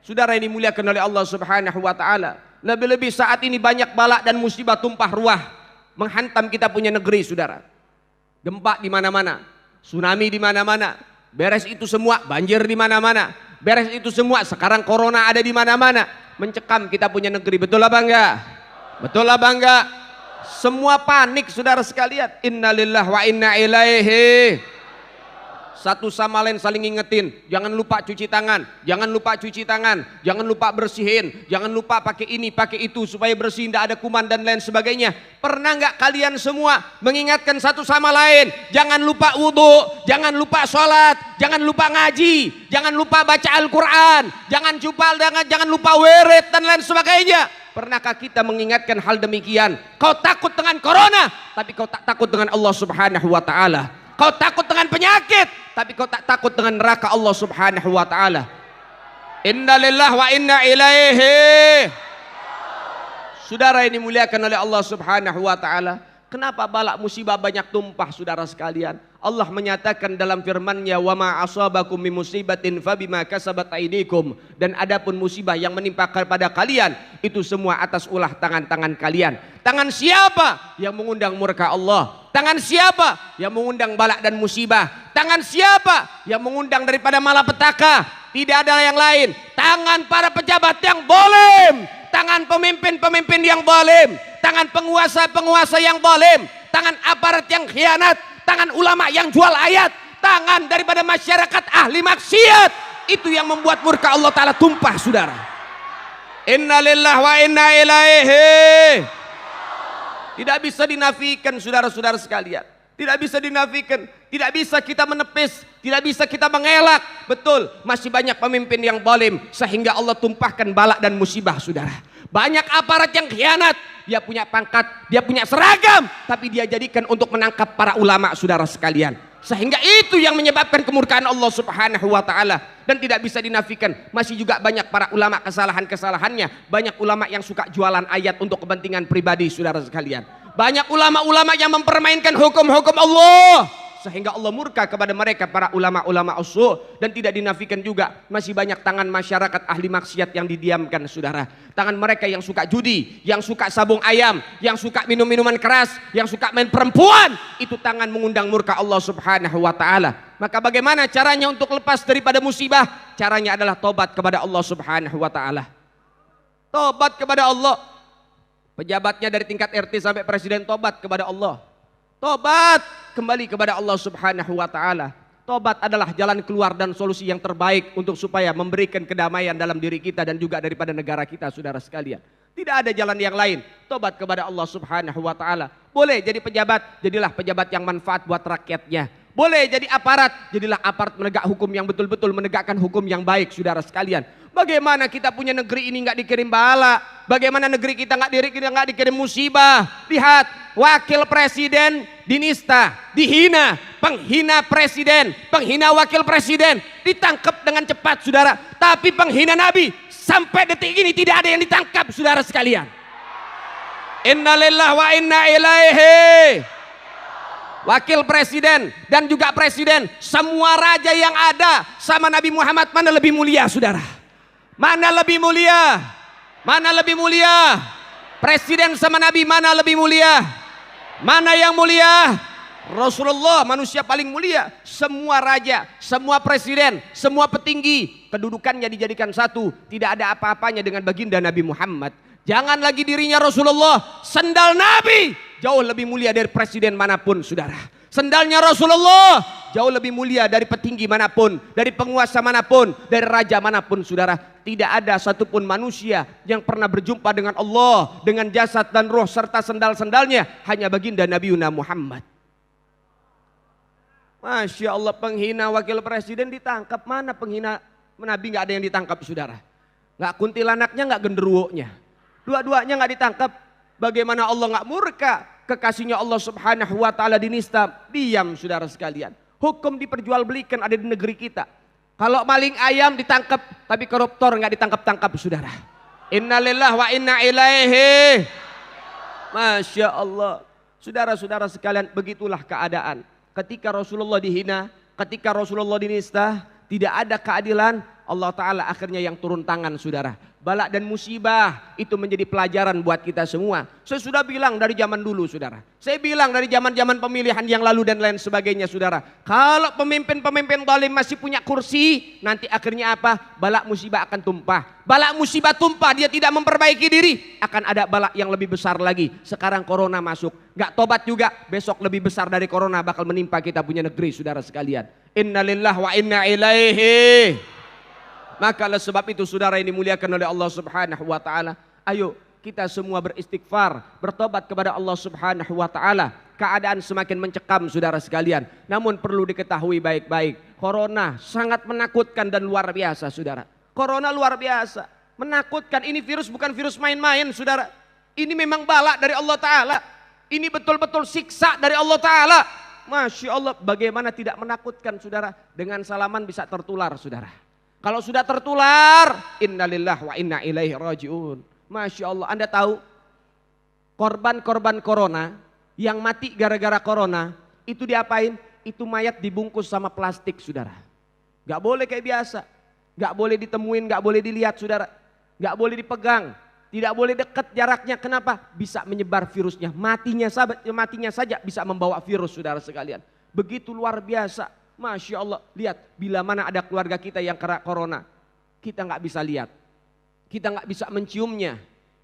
Saudara ini dimuliakan oleh Allah Subhanahu wa taala. Lebih-lebih saat ini banyak bala dan musibah tumpah ruah menghantam kita punya negeri, Saudara. Gempa di mana-mana, tsunami di mana-mana. Beres itu semua, banjir di mana-mana. Beres itu semua, sekarang corona ada di mana-mana, mencekam kita punya negeri. Betul apa enggak? Betul apa enggak? Semua panik, saudara sekalian. Innalillahi wa inna ilaihi. Satu sama lain saling ingetin, jangan lupa cuci tangan, jangan lupa cuci tangan, jangan lupa bersihin, jangan lupa pakai ini, pakai itu supaya bersih, tidak ada kuman dan lain sebagainya. Pernah nggak kalian semua mengingatkan satu sama lain, jangan lupa wudhu, jangan lupa sholat, jangan lupa ngaji, jangan lupa baca Al-Quran, jangan lupa wirid dan lain sebagainya. Pernahkah kita mengingatkan hal demikian? Kau takut dengan corona, tapi kau tak takut dengan Allah Subhanahu wa taala. Kau takut dengan penyakit, tapi kau tak takut dengan neraka Allah Subhanahu wa taala. Inna lillahi wa inna ilaihi. Saudara ini dimuliakan oleh Allah Subhanahu wa taala. Kenapa bala musibah banyak tumpah, saudara sekalian? Allah menyatakan dalam firman-Nya, "Wa ma asabakum min musibatin fabima kasabat aydikum." Dan adapun musibah yang menimpa kepada kalian, itu semua atas ulah tangan-tangan kalian. Tangan siapa yang mengundang murka Allah? Tangan siapa yang mengundang bala dan musibah? Tangan siapa yang mengundang daripada malapetaka? Tidak ada yang lain. Tangan para pejabat yang zalim, tangan pemimpin-pemimpin yang zalim, tangan penguasa-penguasa yang zalim, tangan aparat yang khianat, tangan ulama yang jual ayat, tangan daripada masyarakat ahli maksiat. Itu yang membuat murka Allah Ta'ala tumpah, saudara. Inna lillahi wa inna ilaihi. Tidak bisa dinafikan, saudara-saudara sekalian. Tidak bisa dinafikan, tidak bisa kita menepis, tidak bisa kita mengelak. Betul, masih banyak pemimpin yang zalim sehingga Allah tumpahkan bala dan musibah, saudara. Banyak aparat yang khianat, dia punya pangkat, dia punya seragam, tapi dia jadikan untuk menangkap para ulama, saudara sekalian. Sehingga itu yang menyebabkan kemurkaan Allah Subhanahu wa taala. Dan tidak bisa dinafikan, masih juga banyak para ulama kesalahan-kesalahannya. Banyak ulama yang suka jualan ayat untuk kepentingan pribadi, saudara sekalian. Banyak ulama-ulama yang mempermainkan hukum-hukum Allah, sehingga Allah murka kepada mereka, para ulama-ulama usul. Dan tidak dinafikan juga, masih banyak tangan masyarakat ahli maksiat yang didiamkan, saudara. Tangan mereka yang suka judi, yang suka sabung ayam, yang suka minum-minuman keras, yang suka main perempuan. Itu tangan mengundang murka Allah Subhanahu wa ta'ala. Maka bagaimana caranya untuk lepas daripada musibah? Caranya adalah tobat kepada Allah Subhanahu wa ta'ala. Tobat kepada Allah. Pejabatnya dari tingkat RT sampai presiden, tobat kepada Allah. Tobat kembali kepada Allah Subhanahu wa ta'ala. Tobat adalah jalan keluar dan solusi yang terbaik untuk supaya memberikan kedamaian dalam diri kita dan juga daripada negara kita, saudara sekalian. Tidak ada jalan yang lain. Tobat kepada Allah Subhanahu wa ta'ala. Boleh jadi pejabat, jadilah pejabat yang manfaat buat rakyatnya. Boleh jadi aparat, jadilah aparat menegak hukum yang betul-betul menegakkan hukum yang baik, saudara sekalian. Bagaimana kita punya negeri ini nggak dikirim bala? Bagaimana negeri kita nggak dikirim musibah? Lihat, wakil presiden dinista, dihina, penghina presiden, penghina wakil presiden, ditangkap dengan cepat, saudara. Tapi penghina Nabi sampai detik ini tidak ada yang ditangkap, saudara sekalian. Inna lillahi wa inna ilaihi. Wakil presiden dan juga presiden, semua raja yang ada sama Nabi Muhammad, mana lebih mulia, saudara? Mana lebih mulia? Mana lebih mulia? Presiden sama Nabi mana lebih mulia? Mana yang mulia? Rasulullah, manusia paling mulia. Semua raja, semua presiden, semua petinggi, kedudukannya dijadikan satu. Tidak ada apa-apanya dengan baginda Nabi Muhammad. Jangan lagi dirinya Rasulullah, sendal Nabi jauh lebih mulia dari presiden manapun, saudara. Sendalnya Rasulullah jauh lebih mulia dari petinggi manapun, dari penguasa manapun, dari raja manapun, saudara. Tidak ada satupun manusia yang pernah berjumpa dengan Allah dengan jasad dan roh serta sendal-sendalnya, hanya baginda Nabi Muhammad. Masya Allah, penghina wakil presiden ditangkap. Mana penghina Nabi? Nggak ada yang ditangkap, saudara. Nggak kuntilanaknya, nggak genderuwonya. Dua-duanya nggak ditangkap. Bagaimana Allah nggak murka? Kekasihnya Allah Subhanahu wa ta'ala dinista. Diam, saudara sekalian. Hukum diperjualbelikan ada di negeri kita. Kalau maling ayam ditangkap, tapi koruptor nggak ditangkap-tangkap, saudara. Innalillahi wa inna ilaihi. Masya Allah. Saudara-saudara sekalian, begitulah keadaan. Ketika Rasulullah dihina, ketika Rasulullah dinista, tidak ada keadilan, Allah Ta'ala akhirnya yang turun tangan saudara. Bala dan musibah itu menjadi pelajaran buat kita semua. Saya sudah bilang dari zaman dulu saudara. Saya bilang dari zaman-zaman pemilihan yang lalu dan lain sebagainya saudara. Kalau pemimpin-pemimpin zalim masih punya kursi, nanti akhirnya apa? Bala musibah akan tumpah. Bala musibah tumpah, dia tidak memperbaiki diri, akan ada bala yang lebih besar lagi. Sekarang corona masuk, gak tobat juga, besok lebih besar dari corona bakal menimpa kita punya negeri saudara sekalian. Innalillahi wa inna ilaihi. Maka oleh sebab itu saudara ini dimuliakan oleh Allah Subhanahu wa taala, ayo kita semua beristighfar, bertobat kepada Allah Subhanahu wa taala. Keadaan semakin mencekam saudara sekalian. Namun perlu diketahui baik-baik, corona sangat menakutkan dan luar biasa saudara. Corona luar biasa, menakutkan. Ini virus bukan virus main-main saudara. Ini memang bala dari Allah taala. Ini betul-betul siksa dari Allah taala. Masya Allah, bagaimana tidak menakutkan saudara? Dengan salaman bisa tertular saudara. Kalau sudah tertular, innalillahi wa inna ilaihi rajiun. Masya Allah, Anda tahu korban-korban corona yang mati gara-gara corona itu diapain? Itu mayat dibungkus sama plastik saudara. Gak boleh kayak biasa, gak boleh ditemuin, gak boleh dilihat saudara, gak boleh dipegang, tidak boleh dekat jaraknya. Kenapa? Bisa menyebar virusnya. Matinya saja bisa membawa virus saudara sekalian. Begitu luar biasa. Masya Allah, lihat bila mana ada keluarga kita yang kena corona, kita nggak bisa lihat, kita nggak bisa menciumnya,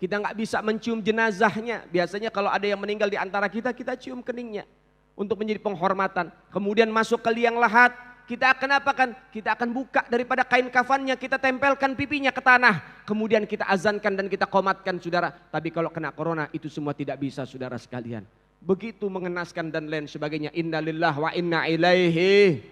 kita nggak bisa mencium jenazahnya. Biasanya kalau ada yang meninggal di antara kita, kita cium keningnya untuk menjadi penghormatan. Kemudian masuk ke liang lahat, kita akan apakan? Kita akan buka daripada kain kafannya, kita tempelkan pipinya ke tanah, kemudian kita azankan dan kita qomatkan saudara. Tapi kalau kena corona itu semua tidak bisa saudara sekalian. Begitu mengenaskan dan lain sebagainya. Innalillahi wa inna ilaihi.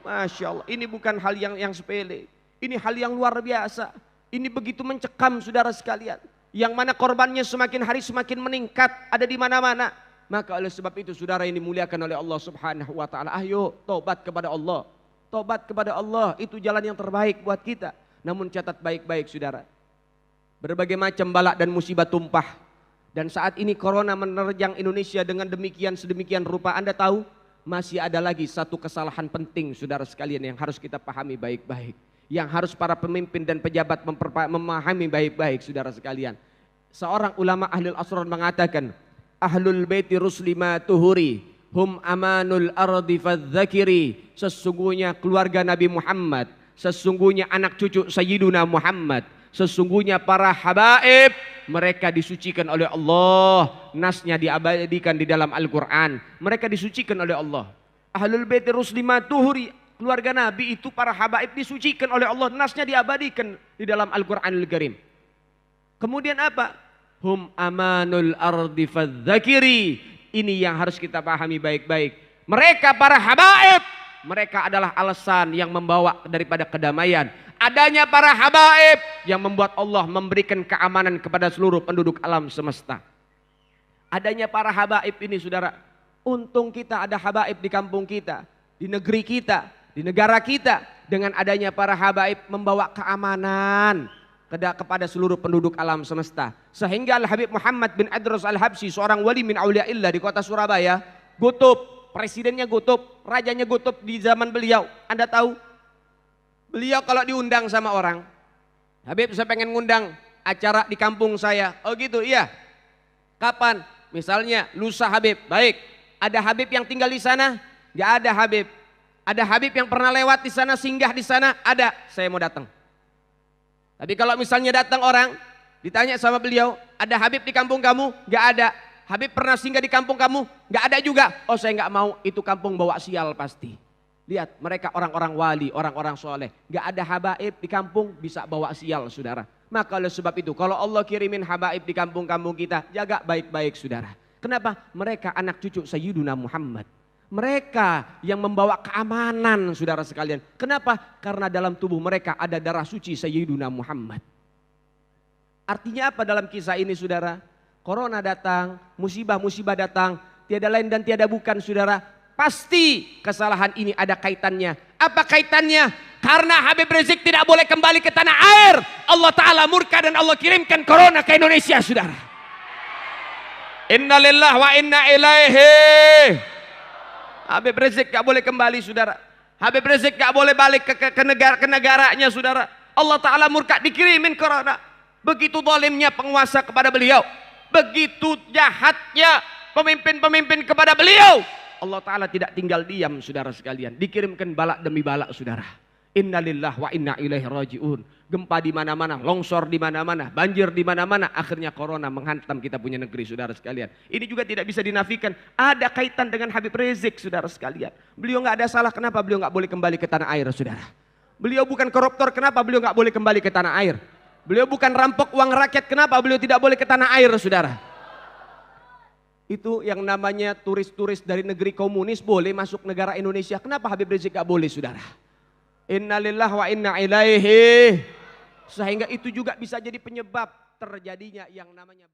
Masya Allah, ini bukan hal yang sepele. Ini hal yang luar biasa. Ini begitu mencekam saudara sekalian. Yang mana korbannya semakin hari semakin meningkat, ada di mana-mana. Maka oleh sebab itu saudara ini dimuliakan oleh Allah Subhanahu wa taala. Ayo tobat kepada Allah. Tobat kepada Allah, itu jalan yang terbaik buat kita. Namun catat baik-baik saudara. Berbagai macam bala dan musibah tumpah. Dan saat ini corona menerjang Indonesia dengan sedemikian rupa. Anda tahu masih ada lagi satu kesalahan penting saudara sekalian yang harus kita pahami baik-baik. Yang harus para pemimpin dan pejabat memahami baik-baik saudara sekalian. Seorang ulama ahlul asrar mengatakan, ahlul baiti ruslima tuhuri hum amanul ardi fadzakiri. Sesungguhnya keluarga Nabi Muhammad, sesungguhnya anak cucu Sayyiduna Muhammad, sesungguhnya para habaib, mereka disucikan oleh Allah. Nasnya diabadikan di dalam Al-Quran. Mereka disucikan oleh Allah. Ahlul baiti ruslima tuhuri, keluarga Nabi itu para habaib disucikan oleh Allah. Nasnya diabadikan di dalam Al-Quranul Karim. Kemudian apa? Hum amanul ardi fadzakiri. Ini yang harus kita pahami baik-baik. Mereka para habaib, mereka adalah alasan yang membawa daripada kedamaian. Adanya para habaib yang membuat Allah memberikan keamanan kepada seluruh penduduk alam semesta. Adanya para habaib ini saudara, untung kita ada habaib di kampung kita, di negeri kita, di negara kita. Dengan adanya para habaib membawa keamanan kepada seluruh penduduk alam semesta. Sehingga Al-Habib Muhammad bin Adras Al-Habsyi, seorang wali min auliaillah di kota Surabaya, Gutub, presidennya Gutub, rajanya Gutub di zaman beliau. Anda tahu? Beliau kalau diundang sama orang, Habib saya pengen ngundang acara di kampung saya. Oh gitu, iya. Kapan? Misalnya lusa Habib. Baik. Ada Habib yang tinggal di sana? Gak ada Habib. Ada Habib yang pernah lewat di sana, singgah di sana? Ada. Saya mau datang. Tapi kalau misalnya datang orang, ditanya sama beliau, ada Habib di kampung kamu? Gak ada. Habib pernah singgah di kampung kamu? Gak ada juga. Oh saya gak mau, itu kampung bawa sial pasti. Lihat mereka orang-orang wali, orang-orang soleh. Gak ada habaib di kampung bisa bawa sial saudara. Maka oleh sebab itu kalau Allah kirimin habaib di kampung-kampung kita, jaga baik-baik saudara. Kenapa? Mereka anak cucu Sayyiduna Muhammad. Mereka yang membawa keamanan saudara sekalian. Kenapa? Karena dalam tubuh mereka ada darah suci Sayyiduna Muhammad. Artinya apa dalam kisah ini saudara? Corona datang, musibah-musibah datang. Tiada lain dan tiada bukan saudara. Pasti kesalahan ini ada kaitannya. Apa kaitannya? Karena Habib Rizik tidak boleh kembali ke tanah air. Allah Ta'ala murka dan Allah kirimkan corona ke Indonesia saudara. Innalillahi wa inna ilaihi. Habib Rizik gak boleh kembali saudara. Habib Rizik gak boleh balik ke negaranya, saudara. Allah Ta'ala murka, dikirimin corona. Begitu zalimnya penguasa kepada beliau, begitu jahatnya pemimpin-pemimpin kepada beliau, Allah Ta'ala tidak tinggal diam, saudara sekalian. Dikirimkan balak demi balak, saudara. Innalillah wa inna ilaihi raji'un. Gempa di mana-mana, longsor di mana-mana, banjir di mana-mana, akhirnya corona menghantam kita punya negeri, saudara sekalian. Ini juga tidak bisa dinafikan, ada kaitan dengan Habib Rizik, saudara sekalian. Beliau nggak ada salah, kenapa beliau nggak boleh kembali ke tanah air, saudara? Beliau bukan koruptor, kenapa beliau nggak boleh kembali ke tanah air? Beliau bukan rampok uang rakyat, kenapa beliau tidak boleh ke tanah air, saudara? Itu yang namanya turis-turis dari negeri komunis boleh masuk negara Indonesia, kenapa Habib Rizik nggak boleh, saudara? Innalillah wa inna ilaihi. Sehingga itu juga bisa jadi penyebab terjadinya yang namanya